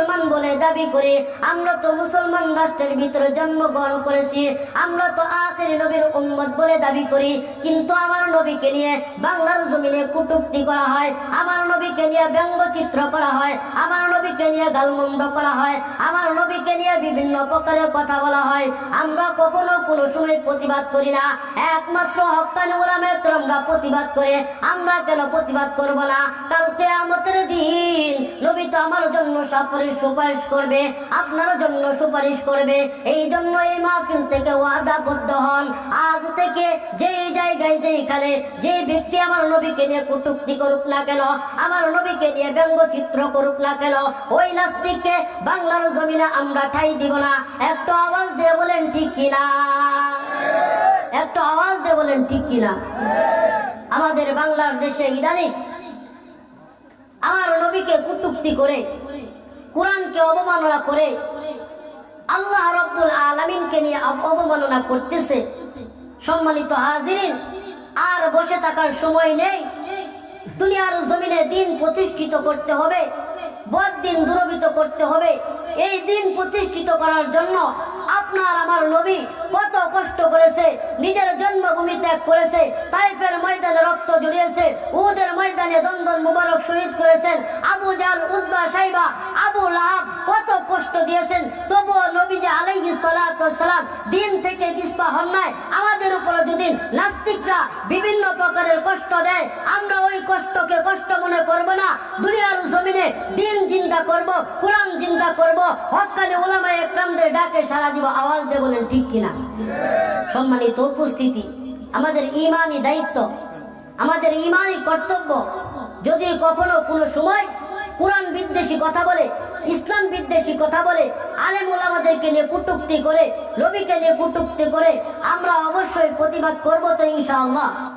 মুসলমান বলে দাবি করি, আমরা তো মুসলমান রাষ্ট্রের ভিতরে জন্মগ্রহণ করেছি, আমরা তো আখেরি নবীর উম্মত বলে দাবি করি, কিন্তু আমার নবীকে নিয়ে বাংলার জমিনে কটূক্তি করা হয়, আমার নবীকে নিয়ে ব্যঙ্গচিত্র করা হয়, আমার নবীকে নিয়ে গালমন্দ করা হয়, আমার নবীকে নিয়ে বিভিন্ন প্রকারের কথা বলা হয়। আমরা কখনো কোনো সময় প্রতিবাদ করি না, একমাত্র হক্কানি উলামায়ে কেরামরা প্রতিবাদ করে। আমরা কেন প্রতিবাদ করব না? কাল কিয়ামতের দিন নবী তো আমার জন্য সুপারিশ করবে, আপনার জন্য সুপারিশ করবে। এই জন্য এই মাহফিল থেকে ওয়াদাবদ্ধ হন, আজ থেকে যেই জায়গায় যেইখানে যে ব্যক্তি আমার নবীকে নিয়ে কটূক্তি করুক না কেন, আমার নবীকে নিয়ে ব্যঙ্গচিত্র করুক না কেন, ওই নাস্তিককে বাংলার জমিনে আমরা ঠাঁই দিব না। একটু আওয়াজ দিয়ে বলেন ঠিক কিনা? একটু আওয়াজ দিয়ে বলেন ঠিক কিনা? আমাদের বাংলার দেশে ইদানিং আমার নবীকে কটূক্তি করে, কোরআনকে অবমাননা করে, আল্লাহ রাব্বুল আলামিনকে নিয়ে অবমাননা করতেছে। সম্মানিত হাজিরিন, আর বসে থাকার সময় নেই। দুনিয়ার জমিনে দিন প্রতিষ্ঠিত করতে হবে, বদ্দিন দূরীভূত করতে হবে। এই দিন প্রতিষ্ঠিত করার জন্য আপনার আমার নবী কত কষ্ট করেছে, নিজের জন্মভূমি ত্যাগ করেছে, তাইফের ময়দানে রক্ত ঝরিয়েছে, উহুদের ময়দানে দন্দন মুবারক শহীদ করেছেন, আবু জাহল, উতবা, শাইবা, আবু লাহাব কত কষ্ট দিয়েছেন, তবুও নবীজি আলাইহিস সালাতু ওয়াস সালাম দিন থেকে পিছপা হন নাই। আমাদের উপরে যদি নাস্তিকরা বিভিন্ন প্রকারের কষ্ট দেয়, আমরা ওই কষ্টকে কষ্ট মনে করব না। দুনিয়ার জমিনে দিন চিন্তা করব, কোরআন চিন্তা করব, হক্কানি উলামায়ে কেরামদের ডাকে সাড়া দিব। আওয়াজ দিয়ে বলেন ঠিক কিনা? সম্মানিত উপস্থিতি, আমাদের ঈমানি দায়িত্ব, আমাদের ঈমানি কর্তব্য, যদি কখনো কোনো সময় কোরআন বিদ্বেষী কথা বলে, ইসলাম বিদ্বেষী কথা বলে, আলেম ওলামাদেরকে নিয়ে কটূক্তি করে, নবীকে নিয়ে কটূক্তি করে, আমরা অবশ্যই প্রতিবাদ করব তো ইনশাআল্লাহ।